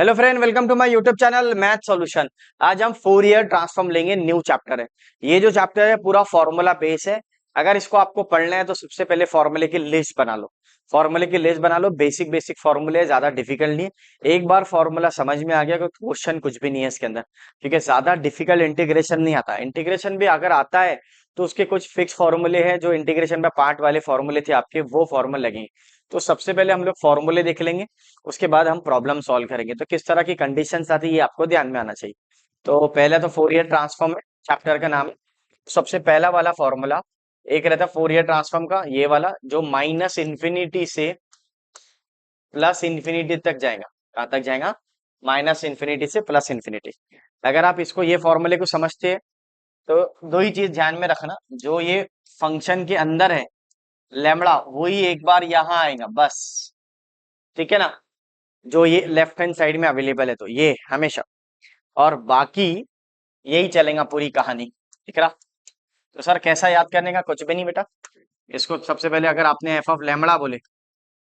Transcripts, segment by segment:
Hello friend, welcome to my YouTube channel math solution. आज हम Fourier transform लेंगे। New chapter है। ये जो चैप्टर है पूरा फॉर्मूला बेस है। अगर इसको आपको पढ़ना है तो सबसे पहले फॉर्मूले की लिस्ट बना लो। फॉर्मूले की लिस्ट बना लो। बेसिक बेसिक फॉर्मूले, ज्यादा डिफिकल्ट नहीं है। एक बार फॉर्मूला समझ में आ गया तो क्वेश्चन कुछ भी नहीं है इसके अंदर। ठीक है, ज्यादा डिफिकल्ट इंटीग्रेशन नहीं आता। इंटीग्रेशन भी अगर आता है तो उसके कुछ फिक्स फॉर्मूले हैं। जो इंटीग्रेशन में पार्ट वाले फॉर्मूले थे आपके, वो फॉर्मूले लगेंगे। तो सबसे पहले हम लोग फॉर्मूले देख लेंगे, उसके बाद हम प्रॉब्लम सॉल्व करेंगे। तो किस तरह की कंडीशंस आती है ये आपको ध्यान में आना चाहिए। तो पहले तो फोरियर ट्रांसफॉर्म है, चैप्टर का नाम है। सबसे पहला वाला फॉर्मूला एक रहता है फोरियर ट्रांसफॉर्म का, ये वाला जो माइनस इंफिनिटी से प्लस इंफिनिटी तक जाएगा। कहाँ तक जाएगा? माइनस इंफिनिटी से प्लस इंफिनिटी। अगर आप इसको, ये फॉर्मूले को समझते हैं तो दो ही चीज ध्यान में रखना। जो ये फंक्शन के अंदर है लेमड़ा, वही एक बार यहाँ आएगा बस। ठीक है ना? जो ये लेफ्ट हैंड साइड में अवेलेबल है तो ये हमेशा, और बाकी यही चलेगा पूरी कहानी। ठीक है? तो सर कैसा याद करने का? कुछ भी नहीं बेटा। इसको सबसे पहले अगर आपने एफ ऑफ लेमड़ा बोले,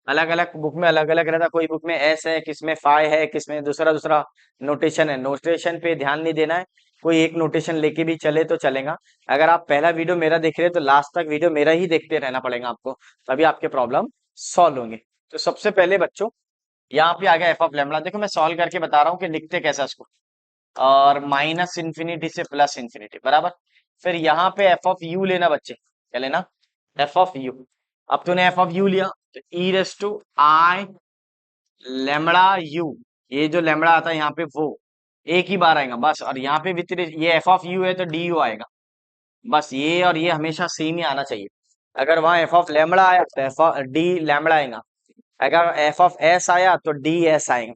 अलग अलग बुक में अलग अलग रहता। कोई बुक में एस है, किसमें फाइ है, किसमें दूसरा दूसरा नोटेशन है। नोटेशन पे ध्यान नहीं देना है। कोई एक नोटेशन लेके भी चले तो चलेगा। अगर आप पहला वीडियो मेरा देख रहे हो तो लास्ट तक वीडियो मेरा ही देखते रहना पड़ेगा आपको, तभी आपके प्रॉब्लम सॉल्व होंगे। तो सबसे पहले बच्चों, यहाँ पे आ गया एफ ऑफ लेमड़ा। देखो मैं सॉल्व करके बता रहा हूँ कि लिखते कैसा इसको। और माइनस इंफिनिटी से प्लस इंफिनिटी बराबर। फिर यहाँ पे एफ ऑफ यू लेना बच्चे। क्या लेना? F of U. अब तूने एफ ऑफ यू लिया तो e raise to I lambda U. ये जो लेमड़ा आता है यहाँ पे वो एक ही बार आएगा बस। और यहाँ पे भी तेरे ये एफ ऑफ यू है तो डी यू आएगा बस। ये और ये हमेशा सेम ही आना चाहिए। अगर वहां एफ ऑफ लेमड़ा आया तो एफ ऑफ डी लेमड़ा आएगा। अगर एफ ऑफ एस आया तो डी एस आएगा।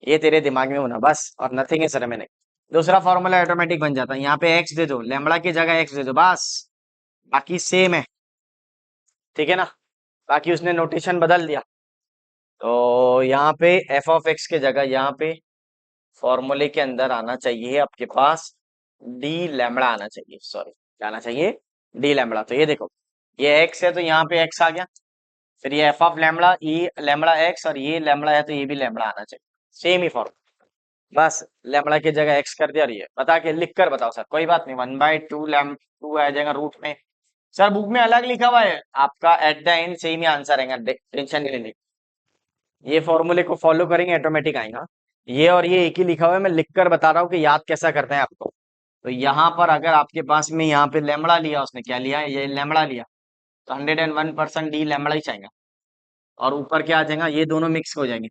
ये तेरे दिमाग में होना बस, और नथिंग है सर। मैंने दूसरा फॉर्मूला ऑटोमेटिक बन जाता है। यहाँ पे एक्स दे दो, लेमड़ा की जगह एक्स दे दो बस। बाकी सेम है। ठीक है ना? बाकी उसने नोटेशन बदल दिया तो यहाँ पे एफ ऑफ एक्स की जगह यहाँ पे फॉर्मूले के अंदर आना चाहिए आपके पास डी लैम्बड़ा आना चाहिए। सॉरी, क्या आना चाहिए? डी लैम्बड़ा। तो ये देखो, ये एक्स है तो यहाँ पे एक्स आ गया। फिर ये एफ ऑफ लैम्बड़ा ई लैम्बड़ा एक्स, और ये लैम्बड़ा है तो ये भी लैम्बड़ा आना चाहिए। सेम ही फॉर्म, बस लैम्बड़ा की जगह एक्स कर दिया। और ये बता के लिख कर बताओ सर। कोई बात नहीं, 1/2 लैम 2 आ जाएगा रूट में। सर बुक में अलग लिखा हुआ है आपका, at the end same he answer आएगा, टेंशन नहीं लेनी। ये फॉर्मूले को फॉलो करेंगे ऑटोमेटिक आएगा। ये और ये एक ही लिखा हुआ है, मैं लिख कर बता रहा हूँ कि याद कैसा करते हैं आपको। तो यहाँ पर अगर आपके पास में यहाँ पे लेमड़ा लिया, उसने क्या लिया? ये लेमड़ा लिया तो 101% डी लेमड़ा ही चाहिए। और ऊपर क्या आ जाएगा? ये दोनों मिक्स हो जाएंगे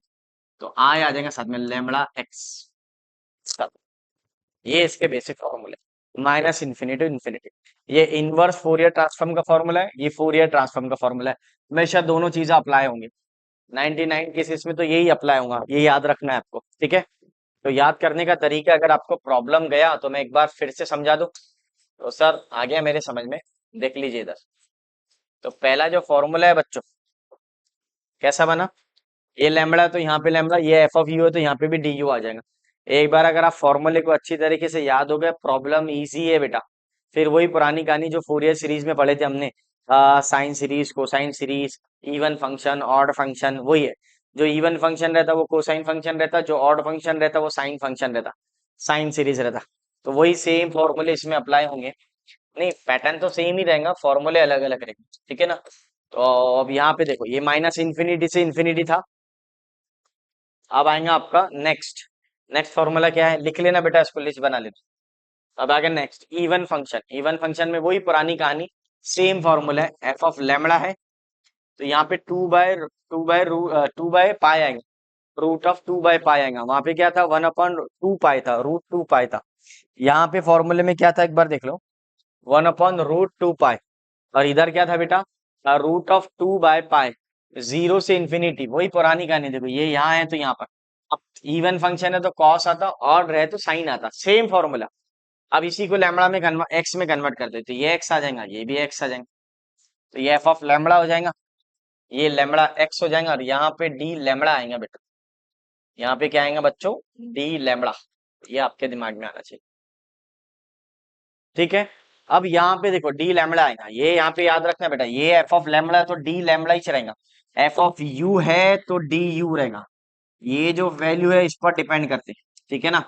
तो आय आ जाएगा साथ में लेमड़ा एक्स। ये इसके बेसिक फॉर्मूले, माइनस इंफिनिटी इंफिनिटी। ये इनवर्स फोरियर ट्रांसफॉर्म का फॉर्मूला है, ये फोरियर ट्रांसफॉर्म का फॉर्मूला है। हमेशा दोनों चीजें अप्लाई होंगी। 99 केसेस में तो यही अप्लाई होगा, ये याद रखना है आपको। ठीक है? तो याद करने का तरीका, अगर आपको प्रॉब्लम गया तो मैं एक बार फिर से समझा दूं। तो सर आ गया मेरे समझ में, देख लीजिए इधर। तो पहला जो फॉर्मूला है बच्चों, कैसा बना? ये लैम्बडा तो यहाँ पे लैम्बडा, ये एफ ऑफ यू है तो यहाँ पे भी डी यू आ जाएगा। एक बार अगर आप फॉर्मूले को अच्छी तरीके से याद हो गए, प्रॉब्लम इजी है बेटा। फिर वही पुरानी कहानी जो फोरियर सीरीज में पढ़े थे हमने, sine series, cosine series, even function, odd function, वही है। जो इवन फंक्शन रहता वो कोसाइन फंक्शन रहता, जो ऑड फंक्शन रहता वो साइन फंक्शन रहता, साइन सीरीज रहता। तो वही सेम फॉर्मूले इसमें अप्लाई होंगे। नहीं, पैटर्न तो सेम ही रहेगा, फॉर्मूले अलग अलग रहेंगे। ठीक है ना? तो अब यहाँ पे देखो, ये माइनस इंफिनिटी से इंफिनिटी था। अब आएगा आपका नेक्स्ट। नेक्स्ट फॉर्मूला क्या है? लिख लेना बेटा, इसको लिस्ट बना लेना। अब आगे next even function. Even function में वही पुरानी कहानी, सेम फॉर्मूला है। एफ ऑफ लेमड़ा है तो यहाँ पे टू बाय पाई आएगा। रूट ऑफ 2/पाई आएगा। वहां पे क्या था? 1/2 पाई था, √2 पाई था। यहाँ पे फॉर्मूले में क्या था एक बार देख लो, 1/√2 पाई। और इधर क्या था बेटा? √2/पाई। जीरो से इंफिनिटी, वही पुरानी कहानी। देखो ये यहाँ है तो यहाँ पर, अब इवन फंक्शन है तो कॉस आता, और रहे तो साइन आता, सेम फॉर्मूला। अब इसी को लैम्बडा में कन्वर्ट, एक्स में कन्वर्ट कर देते, ये एक्स आ जाएगा, ये भी एक्स आ जाएगा। तो ये एफ ऑफ लैम्बडा हो जाएगा, ये लैम्बडा एक्स हो जाएगा। और यहाँ पे डी लैम्बडा आएगा बेटा। यहाँ पे क्या आएगा बच्चों? D lambda. ये आपके दिमाग में आना चाहिए। ठीक है? अब यहाँ पे देखो डी लैम्बडा आएगा, ये यहाँ पे याद रखना बेटा, ये एफ ऑफ लैम्बडा है तो डी लैम्बडा ही रहेगा। एफ ऑफ यू है तो डी यू रहेगा। ये जो वैल्यू है इस पर डिपेंड करते हैं, ठीक है ना।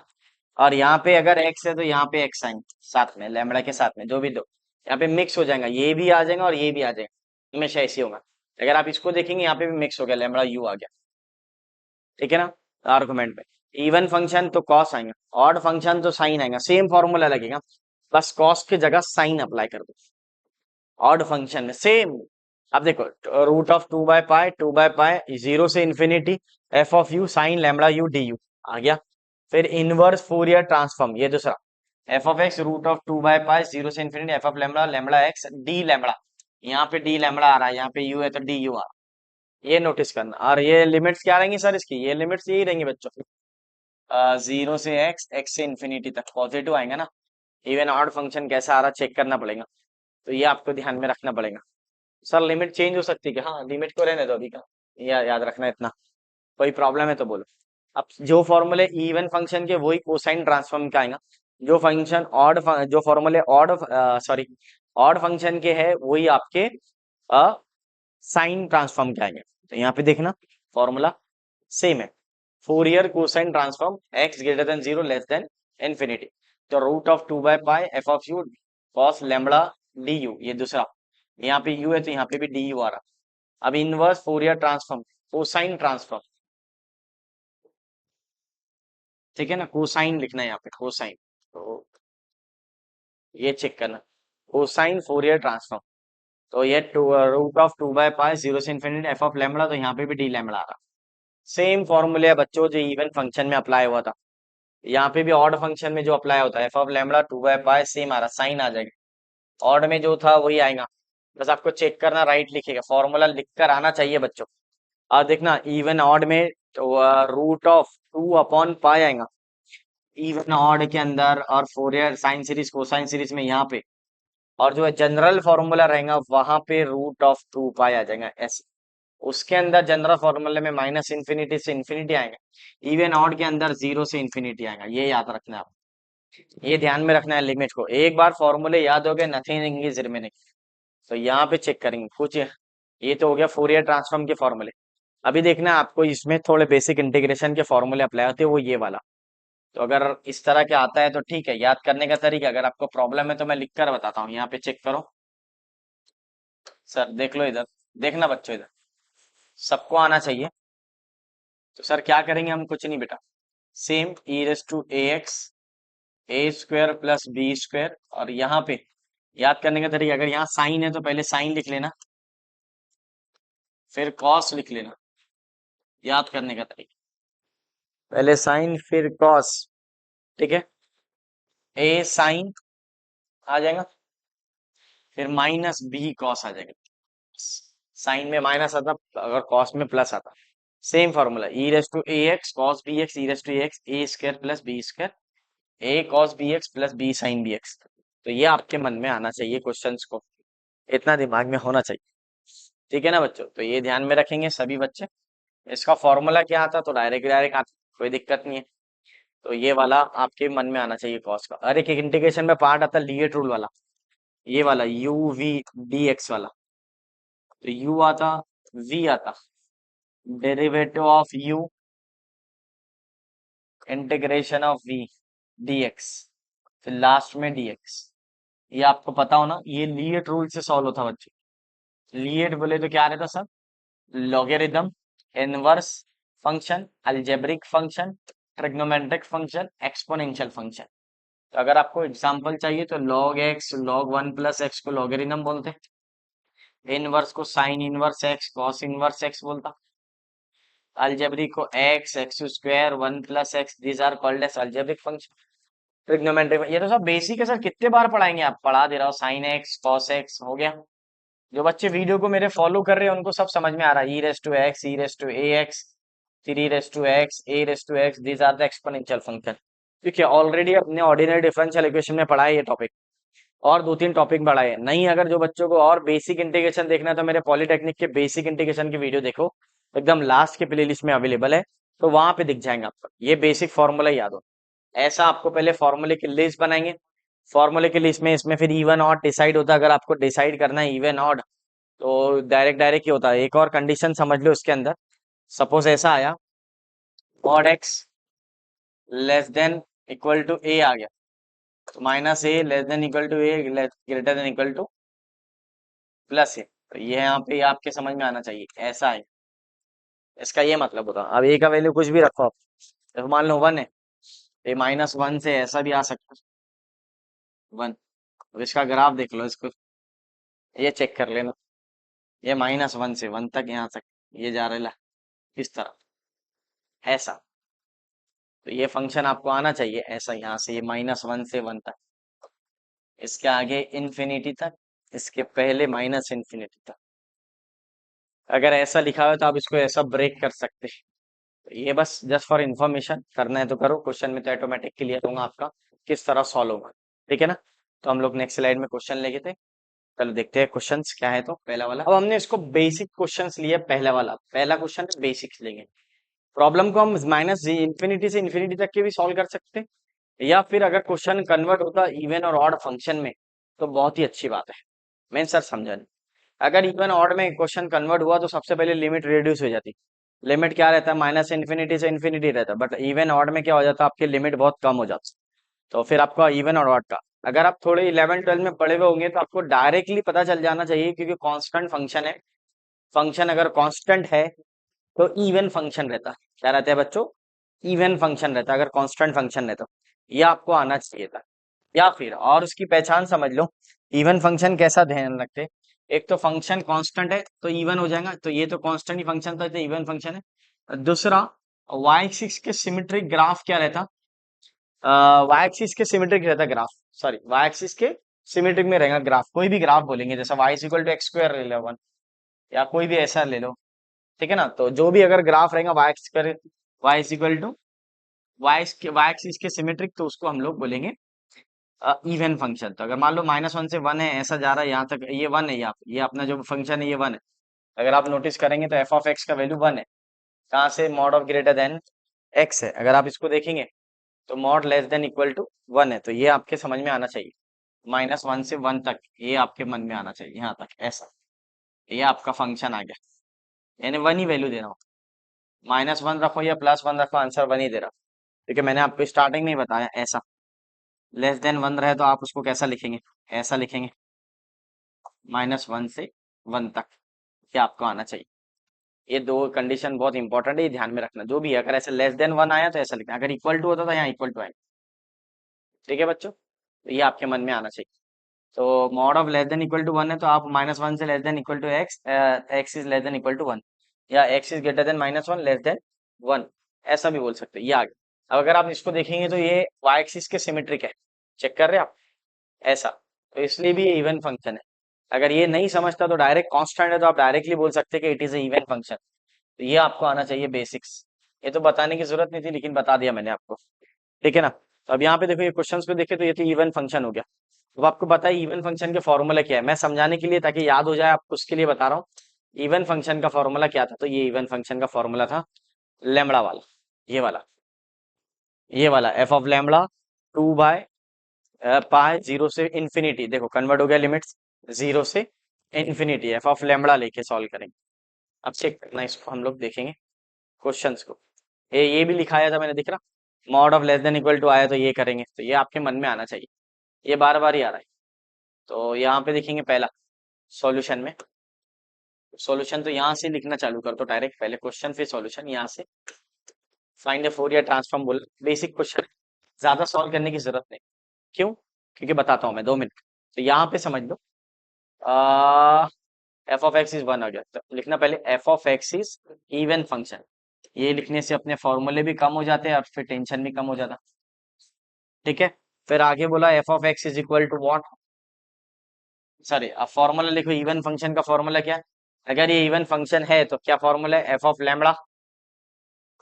और यहाँ पे अगर एक्स है तो यहाँ पे एक्स आएंगे साथ में, लैम्बडा के साथ में जो भी दो, यहाँ पे मिक्स हो जाएगा, ये भी आ जाएगा और ये भी आ जाएगा, हमेशा ऐसे होगा। अगर आप इसको देखेंगे यहाँ पे भी मिक्स हो गया, लैम्बडा यू आ गया, ठीक है ना। आर्गुमेंट में इवन फंक्शन तो कॉस आएगा, ऑड फंक्शन तो साइन आएगा, सेम फॉर्मूला लगेगा, बस कॉस की जगह साइन अप्लाई कर दो। ऑड फंक्शन में सेम, अब देखो रूट ऑफ 2/पाई 2/पाई 0 से infinity F of U sine lambda U D U आ गया। फिर इनवर्स फोरियर ट्रांसफॉर्म, ये दूसरा F of X root of 2/पाई 0 से infinity F of lambda lambda X D lambda, यहाँ पे डी लैम्बडा आ रहा है, यहाँ पे यू है तो डी यू आ रहा है, ये नोटिस करना। और ये लिमिट्स क्या रहेंगी सर इसकी, ये लिमिट्स यही रहेंगी बच्चों, 0 से एक्स, एक्स से इंफिनिटी तक पॉजिटिव आएंगे ना। इवन ऑड फंक्शन कैसा आ रहा चेक करना पड़ेगा, तो ये आपको ध्यान में रखना पड़ेगा। सर लिमिट चेंज हो सकती है क्या, हाँ लिमिट को रहने दो अभी का, याद रखना इतना, कोई प्रॉब्लम है तो बोलो। अब जो फॉर्मूले इवन फंक्शन के वही कोसाइन ट्रांसफॉर्म का आएगा, जो फंक्शन ऑड, जो फॉर्मूले ऑड, सॉरी ऑड फंक्शन के है वही आपके साइन ट्रांसफॉर्म के आएंगे। तो यहाँ पे देखना फॉर्मूला सेम है, Fourier cosine transform x greater than 0 less than infinity, तो रूट ऑफ 2/पाई f of u cos lambda d u, ये दूसरा, यहाँ पे यू है तो यहाँ पे भी डी यू आ रहा। अब inverse Fourier transform cosine transform, ठीक है ना, कोसाइन लिखना है यहाँ पे कोसाइन, तो ये चेक करना, कोसाइन फोरियर ट्रांसफॉर्म, तो ये रूट ऑफ 2/पाई 0 से इंफिनिटी एफ ऑफ लैम्बडा, तो यहाँ पे भी डी लैम्बडा आ रहा। सेम फॉर्मूले है बच्चों जो इवन फंक्शन में अप्लाई हुआ था, यहाँ पे भी ऑड फंक्शन में जो अप्लाई होता है एफ ऑफ लैम्बडा 2/पाई सेम आ रहा, साइन आ जाएगा, ऑड में जो था वही आएगा, बस आपको चेक करना राइट लिखेगा, फॉर्मूला लिख कर आना चाहिए बच्चों। और देखना इवन ऑड में तो रूट ऑफ 2/पाई आएगा इवन ऑड के अंदर, और Fourier sine series cosine series में यहाँ पे, और जो है जनरल फॉर्मूला रहेगा वहां पे रूट ऑफ 2 पाई आ जाएगा ऐसे, उसके अंदर जनरल फॉर्मूले में माइनस इंफिनिटी से इंफिनिटी आएगा, इवन ऑड के अंदर 0 से इंफिनिटी आएगा, ये याद रखना है आप, ये ध्यान में रखना है लिमिट को, एक बार फॉर्मूले याद हो गए नथिंग इज रिमेनिंग। तो यहाँ पे चेक करेंगे कुछ, ये तो हो गया फोरियर ट्रांसफॉर्म के फॉर्मूले। अभी देखना आपको इसमें थोड़े बेसिक इंटीग्रेशन के फॉर्मूले अप्लाई होते हैं, वो ये वाला, तो अगर इस तरह के आता है तो ठीक है, याद करने का तरीका, अगर आपको प्रॉब्लम है तो मैं लिख कर बताता हूँ, यहाँ पे चेक करो सर, देख लो इधर, देखना बच्चों इधर, सबको आना चाहिए। तो सर क्या करेंगे हम, कुछ नहीं बेटा, same e raise to a x a square plus b square, और यहाँ पे याद करने का तरीका, अगर यहाँ साइन है तो पहले साइन लिख लेना, फिर कॉस लिख लेना, याद करने का तरीका, पहले साइन फिर कॉस, ठीक है, ए साइन आ जाएगा, फिर माइनस बी कॉस आ जाएगा, साइन में माइनस आता अगर कॉस में प्लस आता, same formula e raise to a x cos b x e raise to x a square plus b square a cos b x plus b sine b x, तो ये आपके मन में आना चाहिए क्वेश्चंस को, इतना दिमाग में होना चाहिए, ठीक है ना बच्चों। तो ये ध्यान में रखेंगे सभी बच्चे, इसका फॉर्मूला क्या आता तो डायरेक्ट डायरेक्ट आता, कोई दिक्कत नहीं है। तो ये वाला आपके मन में आना चाहिए कॉस का, अरे एक इंटीग्रेशन में पार्ट आता लीएट रूल वाला, ये वाला यू वी डी एक्स वाला, तो यू आता वी आता, derivative of u integration of v d x, फिर लास्ट में डीएक्स, ये आपको पता हो ना, ये लीएट रूल से सॉल्व होता बच्चे। लीएट बोले तो क्या रहता sir, logarithm, inverse function, algebraic function, trigonometric function, exponential function. तो अगर आपको एग्जांपल चाहिए तो लॉग एक्स लॉग 1 + x को लॉगरिथम बोलते हैं, इनवर्स को sine inverse x cos inverse x बोलता, अलजेब्रिक को x x square 1 + x, these are called as algebraic function. Trigonometric, ये तो सब बेसिक है सर, कितने बार पढ़ाएंगे, आप पढ़ा दे रहा हो, साइन एक्स कॉस एक्स हो गया, जो बच्चे वीडियो को मेरे फॉलो कर रहे हैं उनको सब समझ में आ रहा है, e raise to x e raise to a x 3 raise to x a raise to x, these are the exponential function, ठीक है, ऑलरेडी अपने ऑर्डिनरी डिफरेंशियल इक्वेशन में पढ़ा है ये टॉपिक, और 2-3 टॉपिक बढ़ाए नहीं, अगर जो बच्चों को और बेसिक इंटीग्रेशन देखना है तो मेरे पॉलिटेक्निक के बेसिक इंटीग्रेशन की वीडियो देखो, एकदम लास्ट के प्लेलिस्ट में अवेलेबल है, तो वहां पे दिख जाएंगे आपको ये बेसिक फॉर्मूला याद हो। ऐसा आपको पहले फॉर्मूले की लिस्ट बनाएंगे, फॉर्मूले की लिस्ट में इसमें फिर इवन ऑड डिसाइड होता है, अगर आपको डिसाइड करना है इवन ऑड तो डायरेक्ट डायरेक्ट ही होता है, एक और कंडीशन समझ लो उसके अंदर, सपोज ऐसा आया mod x less than equal to a आ गया, तो minus a less than equal to a greater than equal to plus a. तो ये यहाँ पे आपके समझ में आना चाहिए, ऐसा है इसका ये मतलब होता है। अब ए का वैल्यू कुछ भी रखो आप, तो मान लो 1 है, ये -1 से ऐसा भी आ सकता है 1। अब इसका ग्राफ देख लो, इसको ये चेक कर लेना, ये -1 से 1 तक, यहाँ तक ये जा रहा है इस तरह, ऐसा। तो ये फंक्शन आपको आना चाहिए ऐसा, यहाँ से ये -1 से 1 तक, इसके आगे इन्फिनिटी तक, इसके पहले -इन्फिनिटी तक। अगर ऐसा लिखा हो तो आप इसको ऐसा ब्रेक कर सकते हैं। तो ये बस जस्ट फॉर इन्फॉर्मेशन, करना है तो करो, क्वेश्चन में तो ऑटोमेटिक क्लियर होगा आपका किस तरह सॉल्व होगा। ठीक है ना। तो हम लोग नेक्स्ट स्लाइड में क्वेश्चन लेके थे, चलो देखते हैं क्वेश्चंस क्या है। तो पहला वाला, अब हमने इसको बेसिक क्वेश्चंस लिए, पहला वाला पहला क्वेश्चन बेसिक्स लेंगे। प्रॉब्लम को हम माइनस इन्फिनिटी से इन्फिनिटी तक के भी सॉल्व कर सकते हैं, या फिर अगर क्वेश्चन कन्वर्ट होता इवन और ऑड फंक्शन में तो बहुत ही अच्छी बात है। मैं सर समझा नहीं, अगर इवन ऑड में क्वेश्चन कन्वर्ट हुआ तो सबसे पहले लिमिट रिड्यूस हो जाती। लिमिट क्या रहता है, -इन्फिनिटी से इन्फिनिटी रहता है, बट इवन ऑड में क्या हो जाता है, आपकी लिमिट बहुत कम हो जाती। तो फिर आपका इवन और ऑड का, अगर आप थोड़े 11-12 में पढ़े हुए होंगे तो आपको डायरेक्टली पता चल जाना चाहिए, क्योंकि कांस्टेंट फंक्शन है। फंक्शन अगर कांस्टेंट है तो इवन फंक्शन रहता है। क्या रहता है बच्चों, इवन फंक्शन रहता है, अगर कांस्टेंट फंक्शन रहता। ये आपको आना चाहिए था। या फिर और उसकी पहचान समझ लो, इवन फंक्शन कैसा ध्यान रखते, एक तो फंक्शन कांस्टेंट है तो इवन हो जाएगा, तो ये तो कांस्टेंट ही फंक्शन था, तो इवन फंक्शन है। दूसरा, वाई एक्सिस के सिमेट्रिक ग्राफ क्या रहता, वाई एक्सिस के सिमेट्रिक रहता ग्राफ, सॉरी वाई एक्सिस के सिमेट्रिक में रहेगा ग्राफ। कोई भी ग्राफ बोलेंगे, जैसे y is equal to x square ले लो 1, या कोई भी ऐसा ले लो। ठीक है ना। तो जो भी अगर ग्राफ रहेगा वाई एक्स पर, y is equal to y axis के सिमेट्रिक, तो उसको हम लोग बोलेंगे इवन फंक्शन। तो अगर मान लो -1 से 1 है, ऐसा जा रहा है यहाँ तक, ये 1 है, ये अपना जो फंक्शन है ये 1 है। अगर आप नोटिस करेंगे तो एफ ऑफ एक्स का वैल्यू 1 है, कहाँ से, mod of greater than x है। अगर आप इसको देखेंगे तो mod less than equal to 1 है, तो ये आपके समझ में आना चाहिए। -1 से 1 तक ये आपके मन में आना चाहिए, यहाँ तक ऐसा, ये आपका फंक्शन आ गया, यानी 1 ही वैल्यू दे रहा हूँ। -1 रखो या +1 रखो, आंसर 1 ही दे रहा हूँ, क्योंकि मैंने आपको स्टार्टिंग में ही बताया ऐसा। लेस देन 1 रहे तो आप उसको कैसा लिखेंगे, ऐसा लिखेंगे, -1 से 1 तक, ये आपको आना चाहिए। ये दो कंडीशन बहुत इंपॉर्टेंट है, ये ध्यान में रखना। जो भी है, अगर ऐसे लेस देन 1 आया तो ऐसा लिखना, अगर इक्वल टू होता तो यहाँ इक्वल टू आएगा। ठीक है बच्चों, तो ये आपके मन में आना चाहिए। तो mod of less than equal to 1 है, तो आप -1 से less than equal to x, x is less than equal to 1, या x is greater than -1 less than 1, ऐसा भी बोल सकते हैं। ये आ गया। अब अगर आप इसको देखेंगे तो ये वाई एक्सिस के सिमेट्रिक है, चेक कर रहे हैं आप, ऐसा। तो इसलिए भी ये इवन फंक्शन है। अगर ये नहीं समझता तो डायरेक्ट कांस्टेंट है तो आप डायरेक्टली बोल सकते हैं कि it is a even function. तो ये आपको आना चाहिए बेसिक्स। ये तो बताने की जरूरत नहीं थी, लेकिन बता दिया मैंने आपको। ठीक है ना। तो अब यहाँ पे देखो, ये क्वेश्चंस को देखे तो ये तो इवन फंक्शन हो गया। अब आपको पता है इवन फंक्शन के फॉर्मूला क्या है, मैं समझाने के लिए ताकि याद हो जाए आपको उसके लिए बता रहा हूँ। इवन फंक्शन का फॉर्मूला क्या था, तो ये इवन फंक्शन का फॉर्मूला था लेमड़ा वाला, ये वाला, ये वाला एफ ऑफ लेमड़ा 2 पाई 0 से इन्फिनिटी। देखो कन्वर्ट हो गया लिमिट्स, 0 से इन्फिनिटी, एफ ऑफ लेमड़ा लेके सॉल्व करेंगे। अब चेक करना, इसको हम लोग देखेंगे क्वेश्चंस को। ये भी लिखाया था मैंने, दिख रहा, mod of less than equal to आया तो ये करेंगे, तो ये आपके मन में आना चाहिए, ये बार बार ही आ रहा है। तो यहाँ पे देखेंगे पहला सॉल्यूशन में, सॉल्यूशन तो यहाँ से लिखना चालू कर दो डायरेक्ट, पहले क्वेश्चन फिर सॉल्यूशन। यहाँ से फाइंड द फोरियर ट्रांसफॉर्म बोला, बेसिक क्वेश्चन, ज्यादा सॉल्व करने की जरूरत नहीं। क्यों, क्योंकि बताता हूँ मैं 2 मिनट। तो यहाँ पे समझ लो, एफ ऑफ एक्स इज 1 हो गया, तो लिखना पहले F of x is even function. ये लिखने से अपने फॉर्मूले भी कम हो जाते हैं और फिर टेंशन भी कम हो जाता। ठीक है। फिर आगे बोला f of x is equal to what, sorry अब फॉर्मूला लिखो, इवन फंक्शन का फॉर्मूला क्या है, अगर ये इवन फंक्शन है तो क्या फॉर्मूला है, एफ ऑफ लैम्बडा,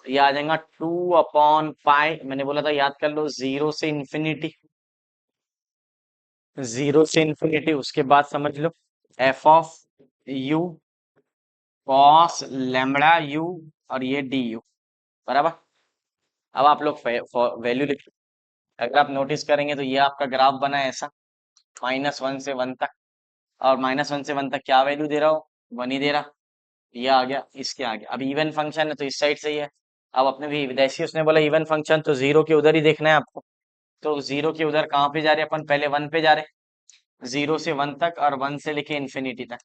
ये आ जाएगा 2/पाई, मैंने बोला था याद कर लो, 0 से इन्फिनिटी, 0 से इन्फिनिटी। उसके बाद समझ लो f of u cos lambda u, और ये डी यू, बराबर। अब आप लोग वैल्यू लिख लो। अगर आप नोटिस करेंगे तो ये आपका ग्राफ बना है ऐसा, -1 से 1 तक, और -1 से 1 तक क्या वैल्यू दे रहा हो, 1 ही दे रहा। ये आ गया, इसके आगे अब इवन फंक्शन है तो इस साइड से ही है। अब अपने भी जैसे उसने बोला इवन फंक्शन, तो जीरो के उधर ही देखना है आपको। तो जीरो के उधर कहाँ पे जा रहे हैं अपन, पहले वन पे जा रहे हैं, जीरो से वन तक और वन से लेके इन्फिनिटी तक,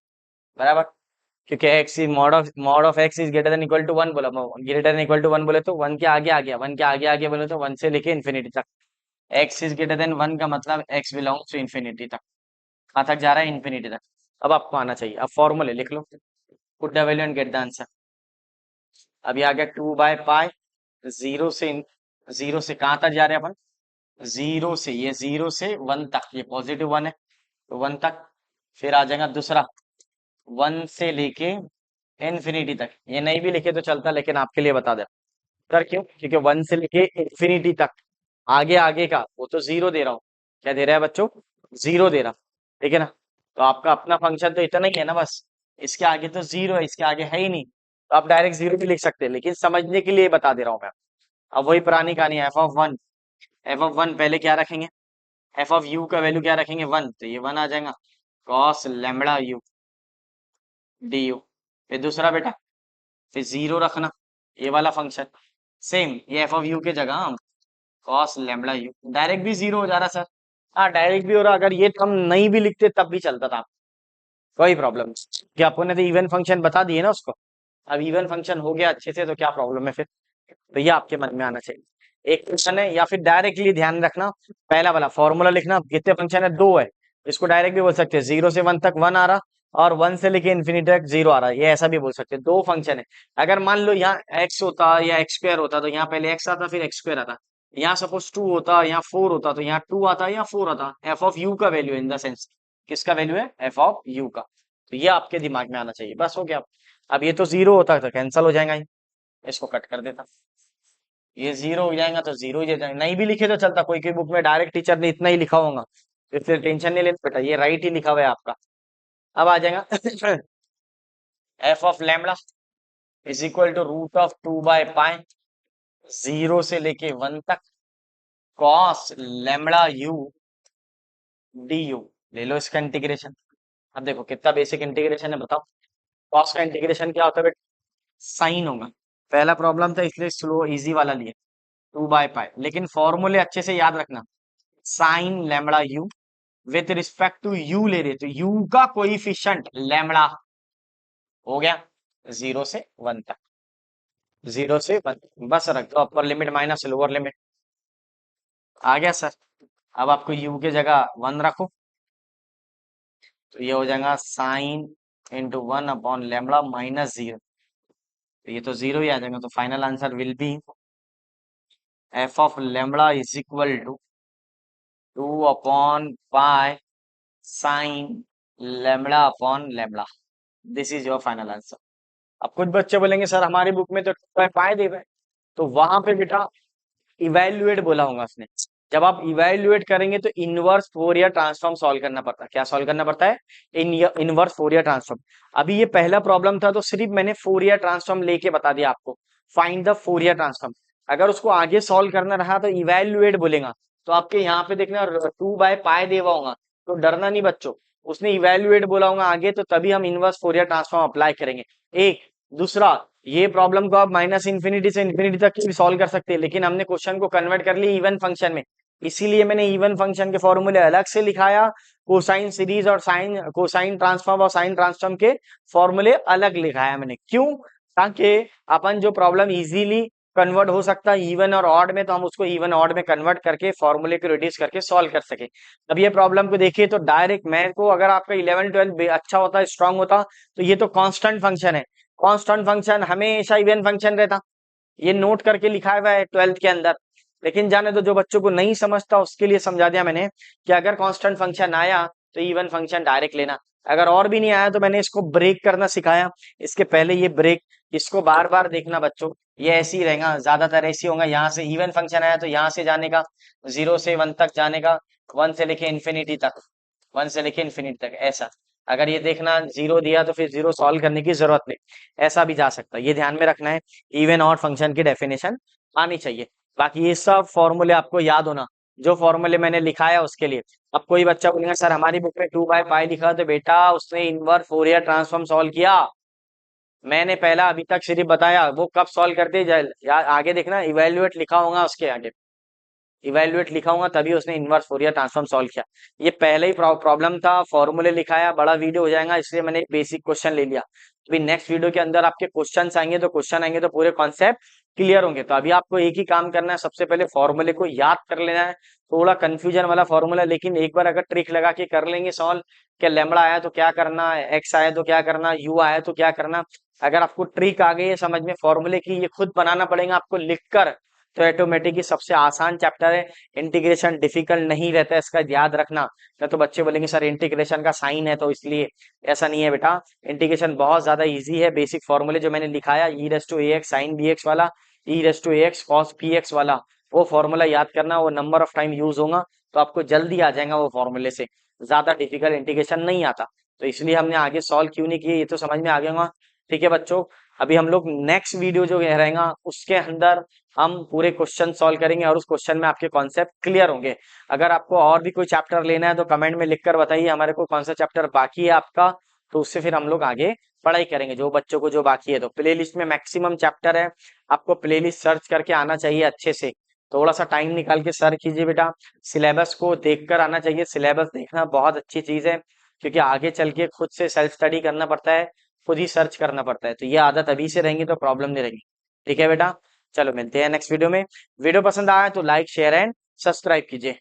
बराबर। क्योंकि x is mod of x is greater than equal to one बोला, greater than equal to one बोले तो वन के आगे आ गया, वन के आगे आगे बोले तो वन से लेके इन्फिनिटी तक। X is greater then one का मतलब एक्स बिलोंग्स टू इन्फिनिटी तक। कहाँ तक जा रहा है, इन्फिनिटी तक। अब आपको आना चाहिए, अब फॉर्मूले लिख लो, put the value and get the answer. अभी आ गया 2/पाई, जीरो से जीरो से कहाँ तक जा रहे हैं अपन, जीरो से, ये जीरो से वन तक, ये पॉजिटिव वन है तो वन तक। फिर आ जाएगा दूसरा, वन से लेके इन्फिनिटी तक। ये नहीं भी लिखे तो चलता, लेकिन आपके लिए बता दे कर, क्यों, क्योंकि वन से लेके इन्फिनिटी तक आगे आगे का वो तो जीरो दे रहा हूँ। क्या दे रहा है बच्चों, जीरो दे रहा, ठीक है ना। तो आपका अपना फंक्शन तो इतना ही है ना बस, इसके आगे तो जीरो है, इसके आगे है ही नहीं, तो आप डायरेक्ट जीरो भी लिख सकते हैं, लेकिन समझने के लिए बता दे रहा हूँ मैं। अब वही पुरानी कहानी, F of one, F of one पहले क्या रखेंगे, एफ ऑफ यू का वैल्यू क्या रखेंगे, वन, तो ये वन आ जाएगा, cos lambda U D you. फिर दूसरा बेटा, फिर जीरो रखना, ये वाला फंक्शन सेम, ये एफ ऑफ यू के जगह हम कॉस लैम्बडा यू, डायरेक्ट भी जीरो हो जा रहा सर। हाँ डायरेक्ट भी हो रहा, अगर ये हम नहीं भी लिखते तब भी चलता था, कोई प्रॉब्लम नहीं, कि आपको ने तो इवन फंक्शन बता दिए ना उसको। अब इवन फंक्शन हो गया अच्छे से, तो क्या प्रॉब्लम है फिर, तो ये आपके मन में आना चाहिए। एक फंक्शन है, या फिर डायरेक्टली ध्यान रखना, पहला वाला फॉर्मूला लिखना, कितने फंक्शन है, दो है। इसको डायरेक्ट भी बोल सकते हैं, जीरो से वन तक वन आ रहा, और वन से लेके इन्फिनिटी तक जीरो आ रहा है, ये ऐसा भी बोल सकते हैं, दो फंक्शन है। अगर मान लो यहाँ एक्स होता या एक्स स्क्वायर होता, तो यहाँ पहले एक्स आता फिर एक्स स्क्वायर आता। यहाँ सपोज टू होता, यहाँ फोर होता, तो यहाँ टू आता या फोर आता। एफ ऑफ यू का वैल्यू इन द सेंस, किसका वैल्यू है, एफ ऑफ यू का। तो ये आपके दिमाग में आना चाहिए, बस हो गया। अब ये तो जीरो होता तो कैंसिल हो जाएगा, इसको कट कर देता, ये जीरो हो जाएगा तो जीरो ही हो जाएगा, नहीं भी लिखे तो चलता, कोई कोई बुक में डायरेक्ट टीचर ने इतना ही लिखा होगा, तो फिर टेंशन नहीं लेना बेटा, ये राइट ही लिखा हुआ है आपका। अब आ जाएगा f of lambda is equal to root of 2/पाई, जीरो से लेके वन तक, cos lambda U D u. ले लो इसका इंटीग्रेशन। अब देखो कितना बेसिक इंटीग्रेशन है बताओ। कॉस का इंटीग्रेशन क्या होता है बेटा, साइन होगा। पहला प्रॉब्लम था इसलिए स्लो इजी वाला लिए, 2/पाई, लेकिन फॉर्मूले अच्छे से याद रखना, sine lambda u with respect to u ले रहे, तो यू का कोइफिशिएंट लैम्बडा हो गया जीरो से वन तक, जीरो से वन, बस रख दो upper limit minus lower limit, आ गया सर। अब आपको यू के जगह वन रखो, तो ये हो जाएगा sine into one upon lambda minus zero, तो ये तो जीरो ही आ जाएगा, तो final answer will be f of lambda is equal to 2/पाई sine lambda upon lambda. This is your final answer. अब कुछ बच्चे बोलेंगे सर हमारी बुक में तो 2/पाई दे रहे हैं, तो वहां पे बेटा इवेल्युएट बोला होगा उसने। जब आप इवेल्युएट करेंगे तो इनवर्स फोरियर ट्रांसफॉर्म सॉल्व करना पड़ता है। क्या सॉल्व करना पड़ता है, इनवर्स फोरियर ट्रांसफॉर्म। अभी ये पहला प्रॉब्लम था तो सिर्फ मैंने फोरियर ट्रांसफॉर्म लेके बता दिया आपको, फाइंड द फोरियर ट्रांसफॉर्म। अगर उसको आगे सॉल्व करना रहा तो इवेल्युएट बोलेगा, तो आपके यहाँ पे देखना 2/पाई दे हुआ होगा, तो डरना नहीं बच्चों, उसने इवेल्युएट बोला होगा आगे, तो तभी हम इनवर्स फोरियर ट्रांसफॉर्म अप्लाई करेंगे। एक दूसरा, ये प्रॉब्लम को आप माइनस इन्फिनिटी से इन्फिनिटी तक भी सॉल्व कर सकते हैं, लेकिन हमने क्वेश्चन को कन्वर्ट कर लिया इवन फंक्शन में, इसीलिए मैंने इवन फंक्शन के फॉर्मूले अलग से लिखाया, कोसाइन सीरीज और साइन कोसाइन ट्रांसफॉर्म और साइन ट्रांसफॉर्म के फॉर्मूले अलग लिखाया मैंने, क्यों, ताकि अपन जो प्रॉब्लम इजीली कन्वर्ट हो सकता है इवन और ऑड में, तो हम उसको इवन ऑड में कन्वर्ट करके फॉर्मूले को रिड्यूस करके सॉल्व कर सके। अब ये प्रॉब्लम को देखिए तो डायरेक्ट मैथ को, अगर आपका 11-12 अच्छा होता, स्ट्रांग होता, तो ये तो कांस्टेंट फंक्शन है, कांस्टेंट फंक्शन हमेशा इवन फंक्शन रहता, ये नोट करके लिखा हुआ है 12th के अंदर। लेकिन जाने दो, जो बच्चों को नहीं समझता उसके लिए समझा दिया मैंने कि अगर कांस्टेंट फंक्शन आया तो इवन फंक्शन डायरेक्ट लेना, अगर और भी नहीं आया तो मैंने इसको ब्रेक करना सिखाया, इसके पहले ये ब्रेक, इसको बार बार देखना बच्चों, ये ऐसे ही रहेगा, ज्यादातर ऐसे होगा, यहाँ से इवन फंक्शन आया तो यहाँ से जाने का, जीरो से वन तक जाने का, वन से लेके इन्फिनिटी तक, वन से लेके इन्फिनिटी तक, ऐसा। अगर ये देखना जीरो दिया तो फिर जीरो सॉल्व करने की जरूरत नहीं, ऐसा भी जा सकता है, ये ध्यान में रखना है। इवन ऑड फंक्शन की डेफिनेशन आनी चाहिए, बाकी ये सब फॉर्मूले आपको याद होना, जो फॉर्मूले मैंने लिखाया उसके लिए। अब कोई बच्चा बोलेगा सर हमारी बुक में 2/पाई लिखा, तो बेटा उसने इनवर्स फोरियर ट्रांसफॉर्म सॉल्व किया, मैंने पहला अभी तक सिर्फ बताया, वो कब सॉल्व करते आगे देखना, इवेल्युएट लिखा होगा उसके आगे, इवेल्युएट लिखा होगा तभी उसने इनवर्स फोरियर ट्रांसफॉर्म सॉल्व किया। ये पहले ही प्रॉब्लम था, फॉर्मूले लिखाया, बड़ा वीडियो हो जाएगा, इसलिए मैंने एक बेसिक क्वेश्चन ले लिया। अभी नेक्स्ट वीडियो के अंदर आपके क्वेश्चन आएंगे तो पूरे कॉन्सेप्ट क्लियर होंगे। तो अभी आपको एक ही काम करना है, सबसे पहले फॉर्मूले को याद कर लेना है, थोड़ा कंफ्यूजन वाला फॉर्मूला, लेकिन एक बार अगर ट्रिक लगा के कर लेंगे सॉल्व, क्या लैम्बडा आया तो क्या करना, एक्स आया तो क्या करना, यू आया तो क्या करना, अगर आपको ट्रिक आ गई है समझ में फॉर्मूले की, ये खुद बनाना पड़ेगा आपको लिखकर, तो ऑटोमेटिक ही सबसे आसान चैप्टर है। इंटीग्रेशन डिफिकल्ट नहीं रहता है, इसका याद रखना। नहीं तो बच्चे बोलेंगे सर इंटीग्रेशन का साइन है तो इसलिए, ऐसा नहीं है बेटा, इंटीग्रेशन बहुत ज्यादा इजी है। बेसिक फॉर्मूले जो मैंने लिखाया, e raise to a x sine b x वाला, e raise to a x cos b x वाला, वो फॉर्मूला याद करना, वो नंबर ऑफ टाइम यूज होगा तो आपको जल्दी आ जाएगा वो फॉर्मूले से, ज्यादा डिफिकल्ट इंटीग्रेशन नहीं आता। तो इसलिए हमने आगे सॉल्व क्यों नहीं किए, ये तो समझ में आ गया होगा। ठीक है बच्चों, अभी हम लोग नेक्स्ट वीडियो जो रहेगा उसके अंदर हम पूरे क्वेश्चन सॉल्व करेंगे और उस क्वेश्चन में आपके कॉन्सेप्ट क्लियर होंगे। अगर आपको और भी कोई चैप्टर लेना है तो कमेंट में लिखकर बताइए हमारे को कौन सा चैप्टर बाकी है आपका, तो उससे फिर हम लोग आगे पढ़ाई करेंगे, जो बच्चों को जो बाकी है। तो प्लेलिस्ट में मैक्सिमम चैप्टर है, आपको प्लेलिस्ट सर्च करके आना चाहिए अच्छे से, थोड़ा सा टाइम निकाल के सर्च कीजिए बेटा, सिलेबस को देखकर आना चाहिए, सिलेबस देखना बहुत अच्छी चीज है, क्योंकि आगे चल के खुद से सेल्फ स्टडी करना पड़ता है, खुद ही सर्च करना पड़ता है, तो ये आदत अभी से रहेंगी तो प्रॉब्लम नहीं रहेगी। ठीक है बेटा, चलो मिलते हैं नेक्स्ट वीडियो में। वीडियो पसंद आया तो लाइक शेयर एंड सब्सक्राइब कीजिए।